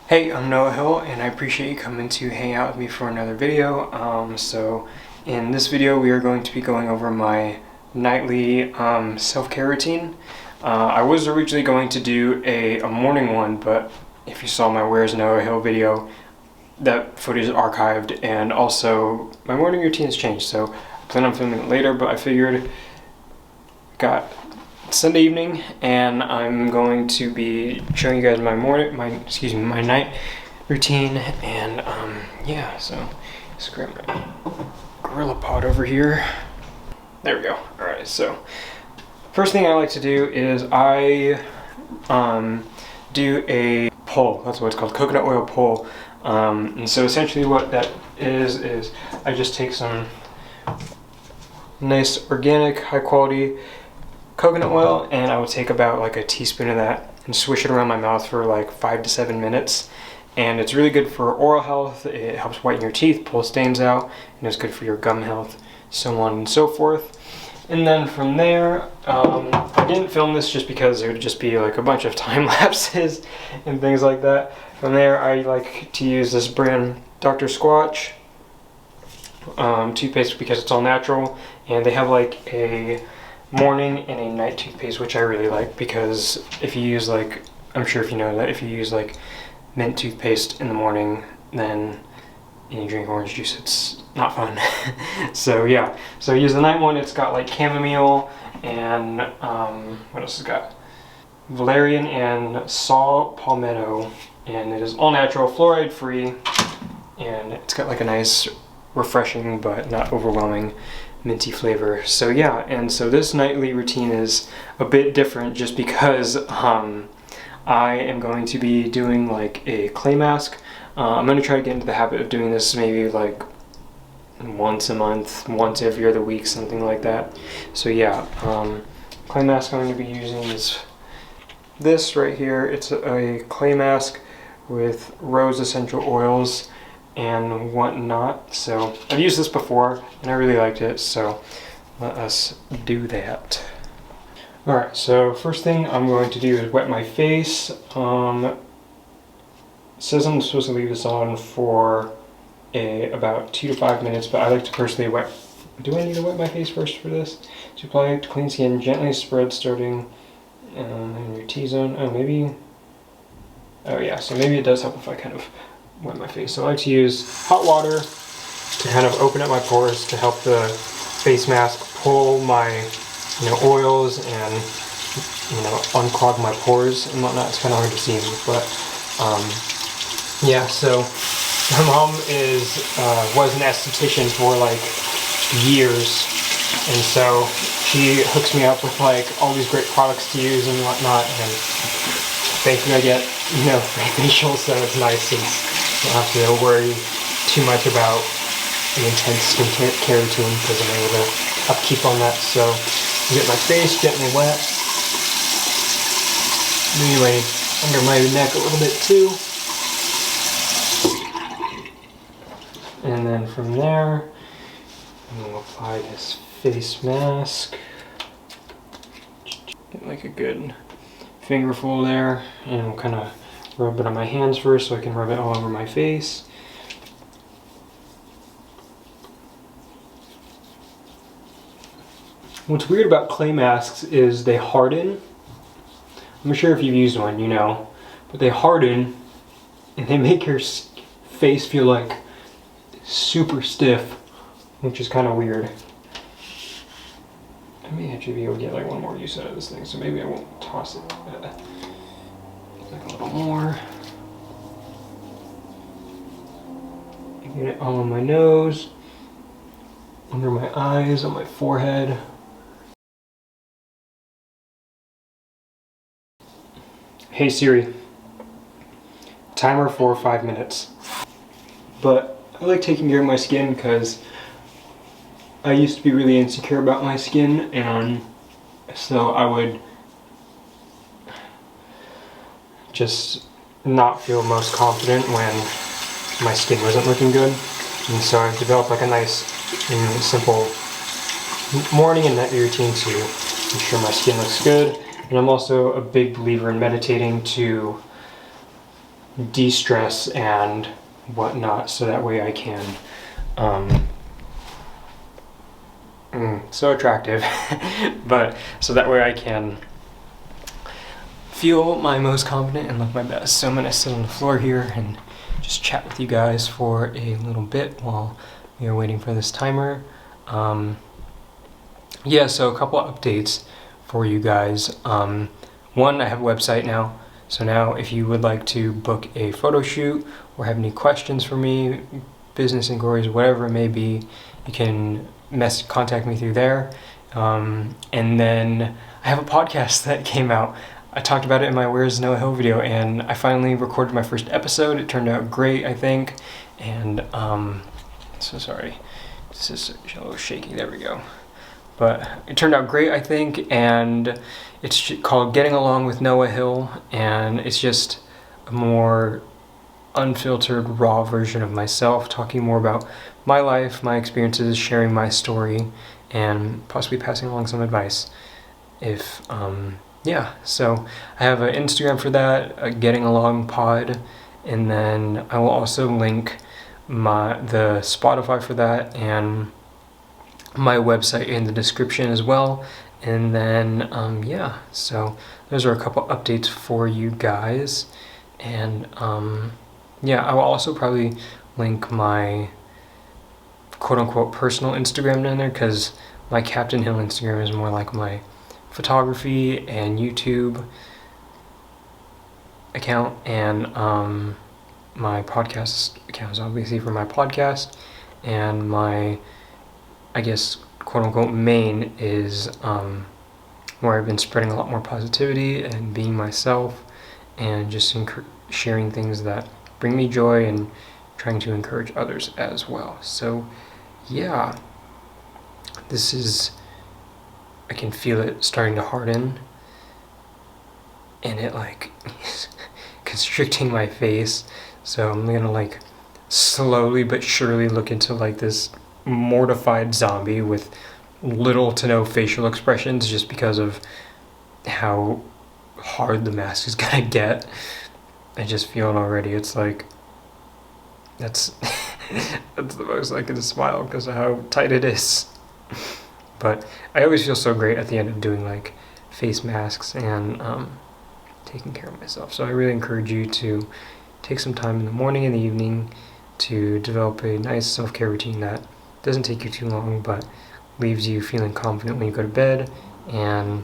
Hey, I'm Noah Hill, and I appreciate you coming to hang out with me for another video. So in this video, we are going to be going over my nightly self-care routine. I was originally going to do a morning one, but if you saw my Where's Noah Hill video, that footage is archived, and also my morning routine has changed, so I plan on filming it later, but I figured got Sunday evening, and I'm going to be showing you guys my my night routine, and yeah, so let's grab my Gorilla Pod over here. There we go. All right, so first thing I like to do is I do a pull. That's what it's called, coconut oil pull. And so essentially what that is I just take some nice organic, high quality coconut oil, and I would take about like a teaspoon of that and swish it around my mouth for like 5 to 7 minutes. And it's really good for oral health. It helps whiten your teeth, pull stains out, and it's good for your gum health, so on and so forth. And then from there, I didn't film this just because it would just be like a bunch of time lapses and things like that. From there, I like to use this brand Dr. Squatch toothpaste because it's all natural, and they have like a morning and a night toothpaste, which I really like, because if you use like, I'm sure if you know that, if you use like mint toothpaste in the morning, then and you drink orange juice, it's not fun. So yeah, so use the night one. It's got like chamomile and what else has it got? Valerian and saw palmetto, and it is all natural, fluoride free, and it's got like a nice refreshing but not overwhelming minty flavor. So yeah, and so this nightly routine is a bit different just because I am going to be doing like a clay mask. I'm going to try to get into the habit of doing this maybe like once a month, once every other week, something like that. So yeah, clay mask I'm going to be using is this right here. It's a clay mask with rose essential oils and whatnot. So I've used this before and I really liked it, so let us do that. Alright, so first thing I'm going to do is wet my face. It says I'm supposed to leave this on for about 2 to 5 minutes, but I like to personally wet. Do I need to wet my face first for this? To apply to clean skin, gently spread starting in your T-zone. Oh, maybe. Oh yeah, so maybe it does help if I kind of wet my face. So I like to use hot water to kind of open up my pores to help the face mask pull my oils and unclog my pores and whatnot. It's kind of hard to see, but yeah. So my mom was an esthetician for like years, and so she hooks me up with like all these great products to use and whatnot, and thankfully I get free facials, so it's nice since I don't have to worry too much about an intense skincare routine because I'm able to upkeep on that. So I get my face gently wet, maybe under my neck a little bit too, and then from there I'm going to apply this face mask. Get like a good fingerful there, and we'll kind of rub it on my hands first so I can rub it all over my face. What's weird about clay masks is they harden. I'm not sure if you've used one, but they harden and they make your face feel like super stiff, which is kind of weird. I may actually be able to get like one more use out of this thing, so maybe I won't toss it. Like a little more. Get it all on my nose, under my eyes, on my forehead. Hey Siri, timer for 5 minutes. But I like taking care of my skin because I used to be really insecure about my skin, and so I would just not feel most confident when my skin wasn't looking good. And so I've developed like a nice and simple morning and night routine to ensure my skin looks good. And I'm also a big believer in meditating to de-stress and whatnot, so that way I can so attractive but so that way I can feel my most confident and look my best. So I'm gonna sit on the floor here and just chat with you guys for a little bit while we are waiting for this timer. Yeah, so a couple of updates for you guys. One, I have a website now. So now if you would like to book a photo shoot or have any questions for me, business inquiries, whatever it may be, you can contact me through there. And then I have a podcast that came out. I talked about it in my Where's Noah Hill video, and I finally recorded my first episode. It turned out great, I think. And so sorry, this is a little shaky. There we go. But it turned out great, I think, and it's called Getting Along with Noah Hill, and it's just a more unfiltered, raw version of myself, talking more about my life, my experiences, sharing my story, and possibly passing along some advice. Yeah, so I have an Instagram for that, Getting Along Pod, and then I will also link the Spotify for that and my website in the description as well. And then yeah, so those are a couple updates for you guys. And yeah, I will also probably link my quote-unquote personal Instagram down there, because my Captain Hill Instagram is more like my photography and YouTube account, and my podcast account is obviously for my podcast, and my, I guess, quote-unquote main is where I've been spreading a lot more positivity and being myself and just sharing things that bring me joy and trying to encourage others as well. So yeah, this is, I can feel it starting to harden, and it like is constricting my face. So I'm gonna like slowly but surely look into like this mortified zombie with little to no facial expressions, just because of how hard the mask is gonna get. I just feel it already. It's like, that's that's the most I can smile because of how tight it is. But I always feel so great at the end of doing like face masks and taking care of myself. So I really encourage you to take some time in the morning and the evening to develop a nice self-care routine that doesn't take you too long, but leaves you feeling confident when you go to bed and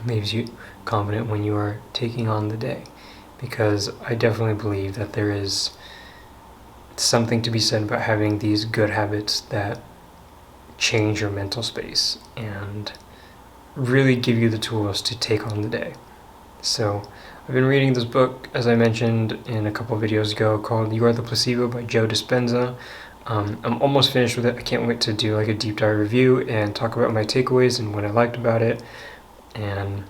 leaves you confident when you are taking on the day. Because I definitely believe that there is something to be said about having these good habits that change your mental space and really give you the tools to take on the day. So I've been reading this book, as I mentioned in a couple of videos ago, called You Are the Placebo by Joe Dispenza. I'm almost finished with it. I can't wait to do like a deep dive review and talk about my takeaways and what I liked about it and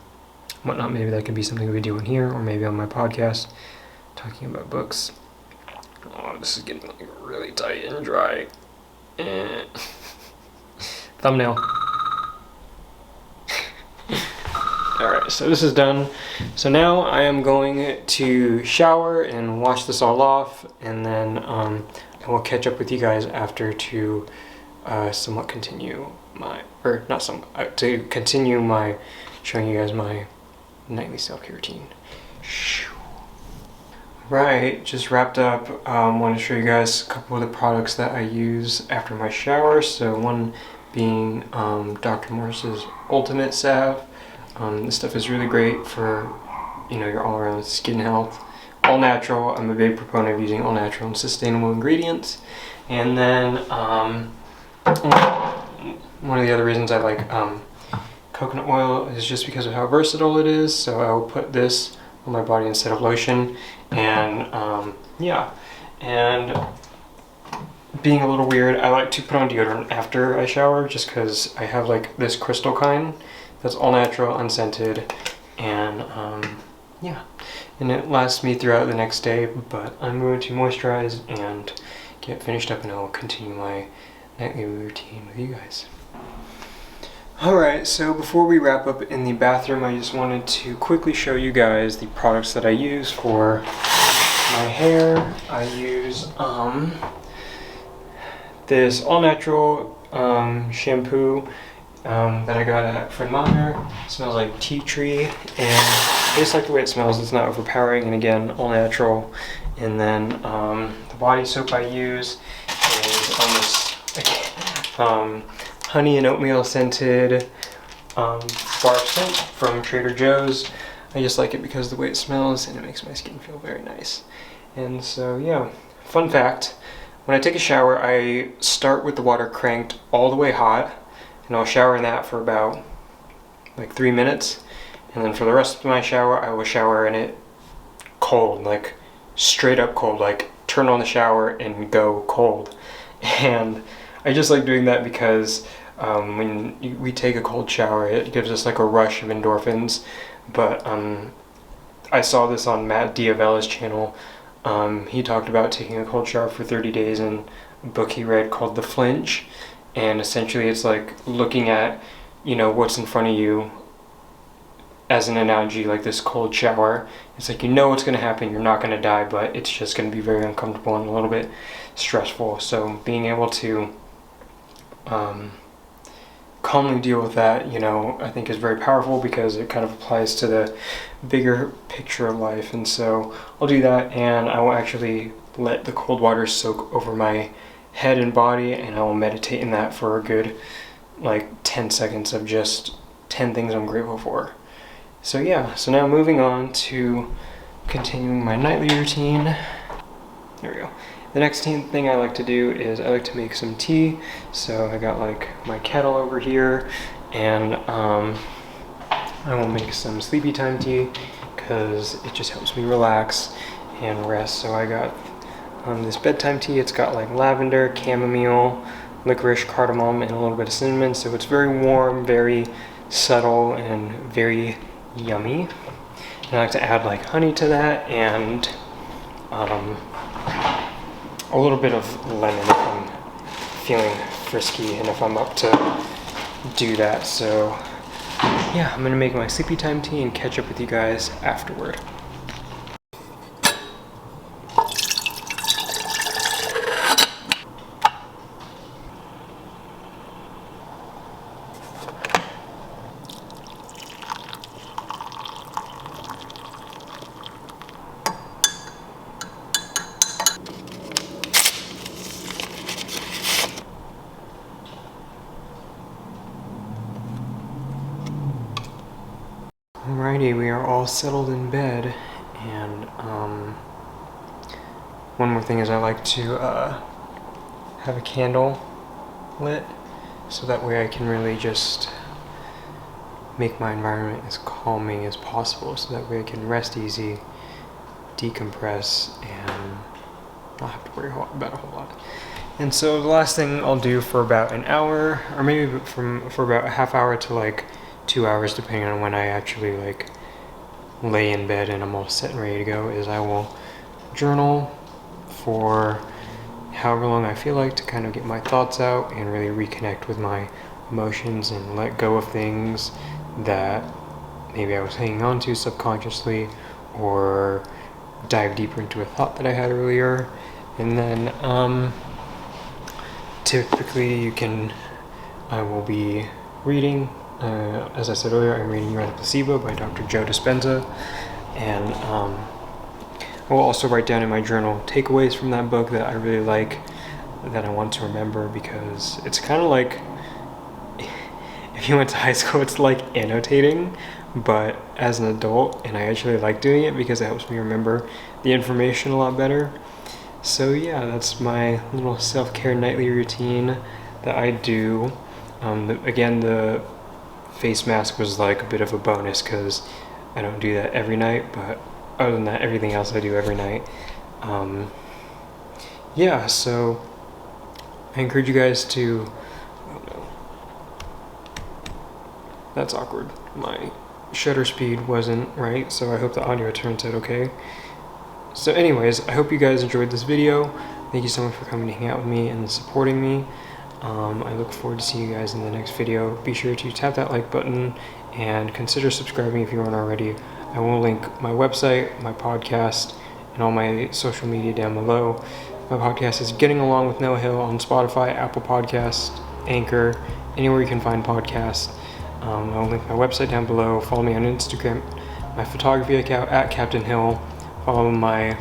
whatnot. Maybe that could be something we do in here, or maybe on my podcast, talking about books. Oh, this is getting like really tight and dry. Thumbnail. Alright, so this is done. So now I am going to shower and wash this all off, and then I will catch up with you guys after to somewhat continue my, or not somewhat, to continue my showing you guys my nightly self-care routine. Right, just wrapped up. Want to show you guys a couple of the products that I use after my shower. So one being Dr. Morse's Ultimate Salve. This stuff is really great for, your all-around skin health. All natural. I'm a big proponent of using all natural and sustainable ingredients. And then one of the other reasons I like coconut oil is just because of how versatile it is. So I will put this on my body instead of lotion. And yeah, and being a little weird, I like to put on deodorant after I shower, just because I have like this crystal kind that's all natural, unscented, and yeah, and it lasts me throughout the next day. But I'm going to moisturize and get finished up, and I'll continue my nightly routine with you guys. Alright, so before we wrap up in the bathroom, I just wanted to quickly show you guys the products that I use for my hair, I use this all-natural shampoo that I got at Fred Meyer. It smells like tea tree, and I just like the way it smells. It's not overpowering, and again, all natural. And then the body soap I use is on this honey and oatmeal scented bar scent from Trader Joe's. I just like it because of the way it smells, and it makes my skin feel very nice. And so yeah, fun fact, when I take a shower, I start with the water cranked all the way hot, and I'll shower in that for about like 3 minutes, and then for the rest of my shower I will shower in it cold, like straight up cold, like turn on the shower and go cold. And I just like doing that because when we take a cold shower, it gives us like a rush of endorphins. But I saw this on Matt Diavella's channel. He talked about taking a cold shower for 30 days in a book he read called The Flinch. And essentially it's like looking at, you know, what's in front of you as an analogy, like this cold shower. It's like, you know what's going to happen, you're not going to die, but it's just going to be very uncomfortable and a little bit stressful. So being able to calmly deal with that, you know, I think is very powerful because it kind of applies to the bigger picture of life. And so I'll do that, and I will actually let the cold water soak over my head and body, and I will meditate in that for a good like 10 seconds of just 10 things I'm grateful for. So yeah, so now moving on to continuing my nightly routine. There we go. The next thing I like to do is I like to make some tea. So I got like my kettle over here, and I will make some sleepy time tea because it just helps me relax and rest. So I got this bedtime tea. It's got like lavender, chamomile, licorice, cardamom, and a little bit of cinnamon. So it's very warm, very subtle, and very yummy. And I like to add like honey to that, and a little bit of lemon if I'm feeling frisky and if I'm up to do that. So yeah, I'm gonna make my sleepy time tea and catch up with you guys afterward. Alrighty, we are all settled in bed, and one more thing is I like to have a candle lit, so that way I can really just make my environment as calming as possible, so that way I can rest easy, decompress, and not have to worry about a whole lot. And so the last thing I'll do for about an hour, or maybe for about a half hour to like 2 hours, depending on when I actually like lay in bed and I'm all set and ready to go, is I will journal for however long I feel like to kind of get my thoughts out and really reconnect with my emotions and let go of things that maybe I was hanging on to subconsciously, or dive deeper into a thought that I had earlier. And then typically I will be reading. As I said earlier, I'm reading You Are the Placebo by Dr. Joe Dispenza, and I will also write down in my journal takeaways from that book that I really like, that I want to remember, because it's kind of like, if you went to high school, it's like annotating, but as an adult, and I actually like doing it because it helps me remember the information a lot better. So yeah, that's my little self-care nightly routine that I do. Again, the face mask was like a bit of a bonus because I don't do that every night, but other than that, everything else I do every night. Yeah, so I encourage you guys to, oh no, that's awkward. My shutter speed wasn't right, so I hope the audio turns out okay. So anyways, I hope you guys enjoyed this video. Thank you so much for coming to hang out with me and supporting me. I look forward to seeing you guys in the next video. Be sure to tap that like button and consider subscribing if you aren't already. I will link my website, my podcast, and and all my social media down below. My podcast is Getting Along with Noah Hill on Spotify, Apple Podcasts, Anchor, anywhere you can find podcasts. I'll link my website down below. Follow me on Instagram, my photography account at Captain Hill. Follow my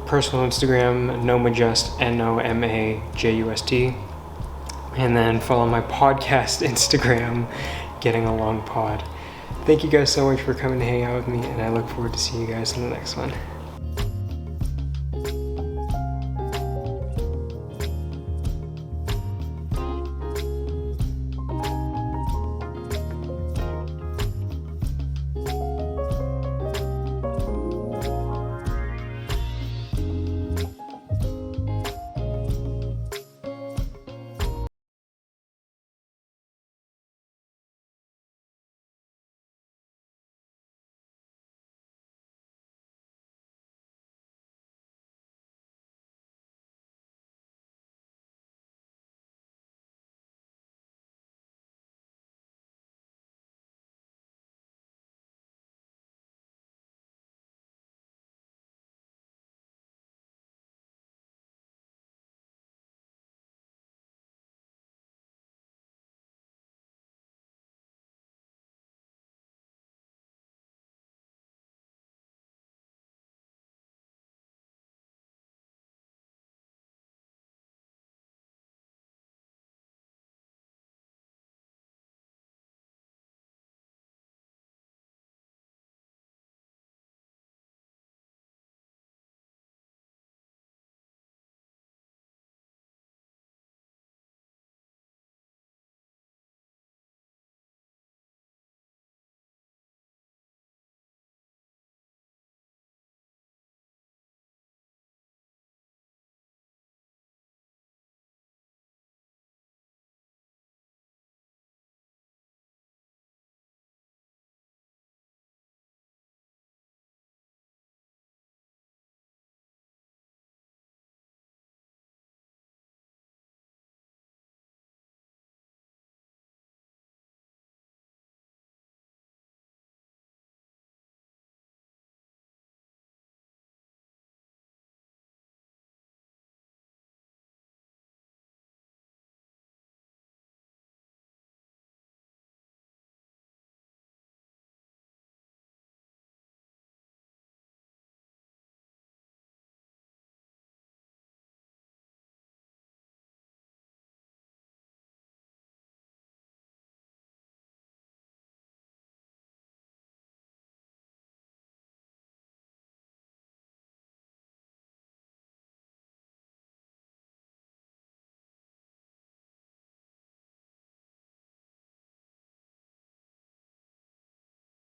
personal Instagram, Nomajust, Nomajust. And then follow my podcast Instagram, Getting Along Pod. Thank you guys so much for coming to hang out with me, and I look forward to seeing you guys in the next one.